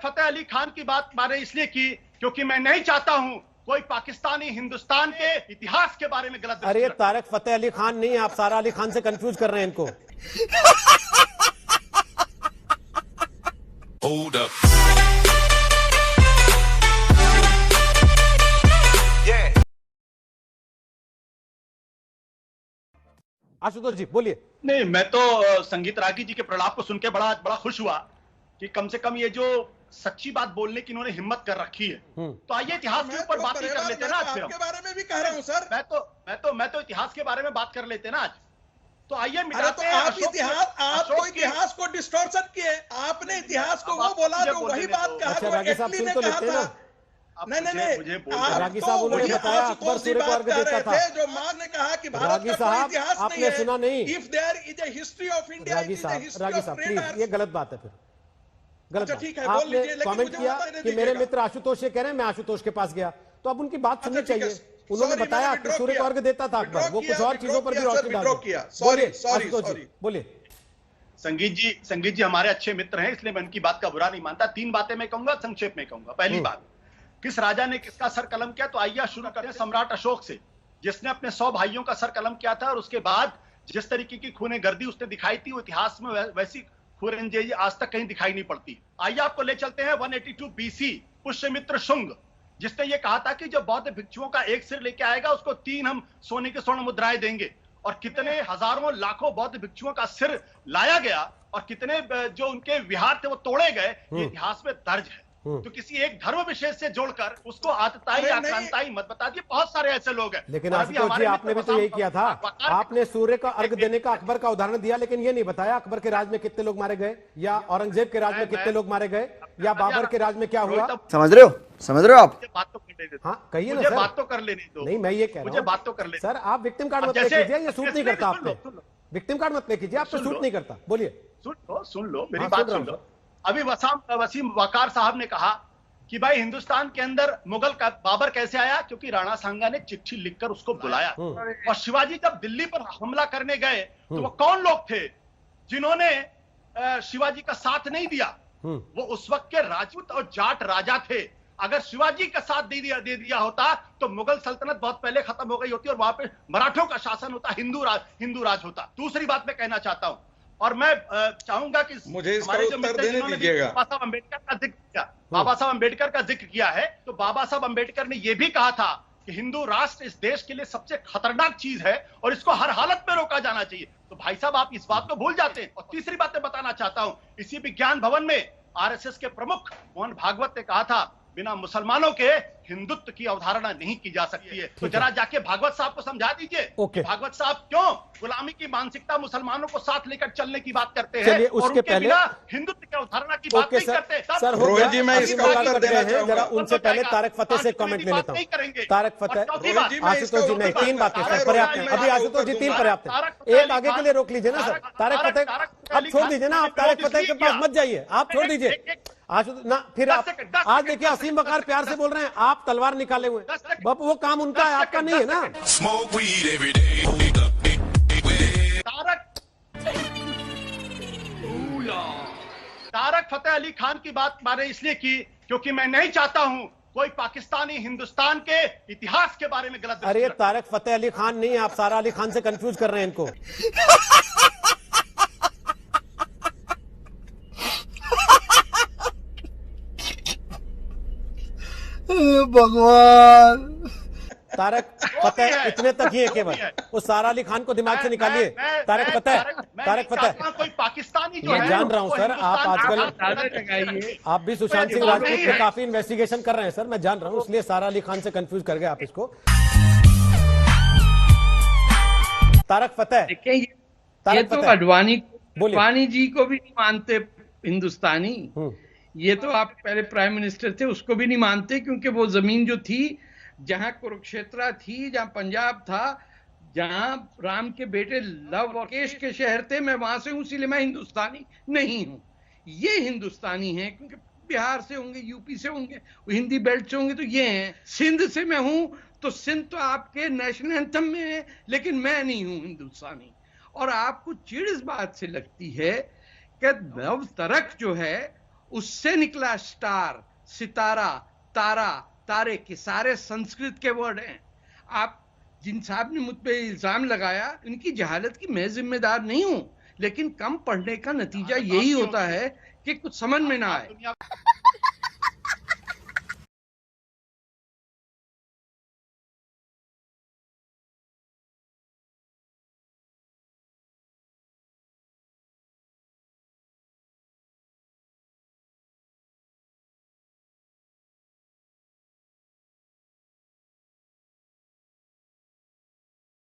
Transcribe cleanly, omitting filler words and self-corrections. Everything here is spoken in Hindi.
फतेह अली खान की बात मैंने इसलिए की क्योंकि मैं नहीं चाहता हूं कोई पाकिस्तानी हिंदुस्तान के इतिहास के बारे में गलत। अरे तारक फतेह अली खान नहीं, आप सारा अली खान से कंफ्यूज कर रहे हैं इनको। Hold up. आशुतोष जी बोलिए। नहीं, मैं तो संगीत रागी जी के प्रलाप को सुन के बड़ा खुश हुआ कि कम से कम ये जो सच्ची बात बोलने की इन्होंने हिम्मत कर रखी है। तो आइए इतिहास के ऊपर बात कर लेते हैं ना। आज आपके बारे में भी कह रहा हूं सर। मैं तो इतिहास के बारे में बात कर लेते हैं ना आज। तो आइए मिटाते हैं। आप इतिहास को डिस्टॉर्शन किए। आपने इतिहास को वो बोला जो वही बात कहा जो एटली ने कहा था। नहीं, रागी साहब उन्होंने बताया अकबर सूर्य को अर्घ देता था। जो मां ने कहा कि भारत रागी साहब आपने सुना नहीं। If there is a history of India, Ragi साहब प्लीज, ये गलत बात है फिर। गलत बात। ठीक है, आपने कमेंट किया कि मेरे मित्र आशुतोष से कह रहे हैं, मैं आशुतोष के पास गया, तो अब उनकी बात सुननी चाहिए। उन्होंने बताया कि सूर्य को अर्घ देता था अकबर, वो कुछ और चीजों पर भी रोशनी डाल दिया। बोलिए आशुतोष जी, बोलिए। संगीत जी हमारे अच्छे मित्र हैं, इसलिए मैं उनकी बात का बुरा नहीं मानता। 3 बातें मैं कहूंगा, संक्षेप में कहूंगा। पहली बात, किस राजा ने किसका सर कलम किया? तो आइए शुरू करते हैं सम्राट अशोक से, जिसने अपने 100 भाइयों का सर कलम किया था। और उसके बाद जिस तरीके की खूने गर्दी उसने दिखाई थी, वो इतिहास में वैसी खूनरेंजी आज तक कहीं दिखाई नहीं पड़ती। आइए आपको ले चलते हैं 182 BC, पुष्यमित्र शुंग, जिसने ये कहा था कि जो बौद्ध भिक्षुओं का एक सिर लेके आएगा उसको 3 हम सोने की स्वर्ण मुद्राएं देंगे। और कितने हजारों लाखों बौद्ध भिक्षुओं का सिर लाया गया और कितने जो उनके विहार थे वो तोड़े गए, ये इतिहास में दर्ज है। तो किसी एक धर्म विशेष से जोड़कर उसको आतताई या क्रांताई मत बता दिए। बहुत सारे ऐसे लोग हैं। लेकिन आशुतोष जी आपने भी तो यही किया था। आपने सूर्य का अर्घ देने का अकबर का उदाहरण दिया, लेकिन ये नहीं बताया अकबर के राज में कितने लोग मारे गए, या औरंगजेब के राज में कितने लोग मारे गए, या बाबर के राज में क्या हुआ। समझ रहे हो आप? बात तो कर लेने दो। हाँ कहिए ना सर। बात तो कर लेने दो। नहीं मैं ये कह रहा हूँ, मुझे बात तो कर लेने। सर आप विक्टिम कार्ड मत ले कीजिए, ये सूट नहीं करता। आपने विक्टिम कार्ड मत ले कीजिए, आप तो सूट नहीं करता। बोलिए। सुन लो मेरी बात सुन लो। अभी वसीम वकार साहब ने कहा कि भाई हिंदुस्तान के अंदर मुगल का बाबर कैसे आया, क्योंकि राणा सांगा ने चिट्ठी लिखकर उसको बुलाया। और शिवाजी जब दिल्ली पर हमला करने गए तो वो कौन लोग थे जिन्होंने शिवाजी का साथ नहीं दिया? वो उस वक्त के राजपूत और जाट राजा थे। अगर शिवाजी का साथ दे दिया होता तो मुगल सल्तनत बहुत पहले खत्म हो गई होती और वहां पे मराठों का शासन होता, हिंदू राज होता। दूसरी बात मैं कहना चाहता हूं, और मैं चाहूंगा कि मुझे इसका उत्तर देने दीजिएगा। बाबा साहब अम्बेडकर का जिक्र किया है, तो बाबा साहब अम्बेडकर ने यह भी कहा था कि हिंदू राष्ट्र इस देश के लिए सबसे खतरनाक चीज है और इसको हर हालत में रोका जाना चाहिए। तो भाई साहब आप इस बात को भूल जाते हैं। और तीसरी बात मैं बताना चाहता हूं, इसी विज्ञान भवन में आरएसएस के प्रमुख मोहन भागवत ने कहा था बिना मुसलमानों के हिंदुत्व की अवधारणा नहीं की जा सकती है। तो जरा जाके भागवत साहब को समझा दीजिए भागवत साहब क्यों गुलामी की मानसिकता मुसलमानों को साथ लेकर चलने की बात करते हैं और उनके पहले हिंदुत्व की अवधारणा की बात नहीं करते। सर रोहित जी मैं इसका उत्तर देना चाहूंगा, जरा उनसे पहले तारक फतेह से कमेंट ले लेता हूं। तारक फतेह, आशुतोष जी नहीं, 3 बातें सर पर्याप्त है। अभी आशुतोष जी 3 पर्याप्त है, एक आगे के लिए रोक लीजिए ना सर। तारक फतेह अब छोड़ दीजिए ना, आप तारक फतेह के पास मत जाइए, आप छोड़ दीजिए आशुतोष ना। फिर आप आज देखिए असीम वकार प्यार से बोल रहे हैं, आप तलवार निकाले हुए। बाप वो काम उनका है, आपका नहीं है ना। तारक फतेह अली खान की बात मैंने इसलिए की क्योंकि मैं नहीं चाहता हूं कोई पाकिस्तानी हिंदुस्तान के इतिहास के बारे में गलत। अरे तारक फतेह अली खान नहीं, आप सारा अली खान से कंफ्यूज कर रहे हैं इनको। भगवान, तारक फतेह इतने तक ही है केवल, वो सारा अली खान को दिमाग से निकालिए। तारक फतेह कोई पाकिस्तानी जो मैं जान रहा हूं सर, आप आजकल आप भी सुशांत सिंह राजपूत पे काफी इन्वेस्टिगेशन कर रहे हैं सर, मैं जान रहा हूं, इसलिए सारा अली खान से कंफ्यूज कर गए आप इसको। तारक फतेह, ये तो अडवाणी जी को भी नहीं मानते हिंदुस्तानी। ये तो आप पहले प्राइम मिनिस्टर थे, उसको भी नहीं मानते, क्योंकि वो जमीन जो थी जहां कुरुक्षेत्र थी, जहां पंजाब था, जहां राम के बेटे लवकेश के शहर थे, मैं वहां से हूं, इसलिए मैं हिंदुस्तानी नहीं हूं। ये हिंदुस्तानी हैं क्योंकि बिहार से होंगे, यूपी से होंगे, हिंदी बेल्ट से होंगे, तो ये हैं। सिंध से मैं हूं तो सिंध तो आपके नेशनल एंथम में है, लेकिन मैं नहीं हूं हिंदुस्तानी। और आपको चिढ़ इस बात से लगती है कि नव तरक जो है उससे निकला स्टार, सितारा, तारा, तारे के सारे संस्कृत के वर्ड हैं। आप जिन साहब ने मुझ पे इल्जाम लगाया, उनकी जहालत की मैं जिम्मेदार नहीं हूं, लेकिन कम पढ़ने का नतीजा यही होता है कि कुछ समझ में ना आए।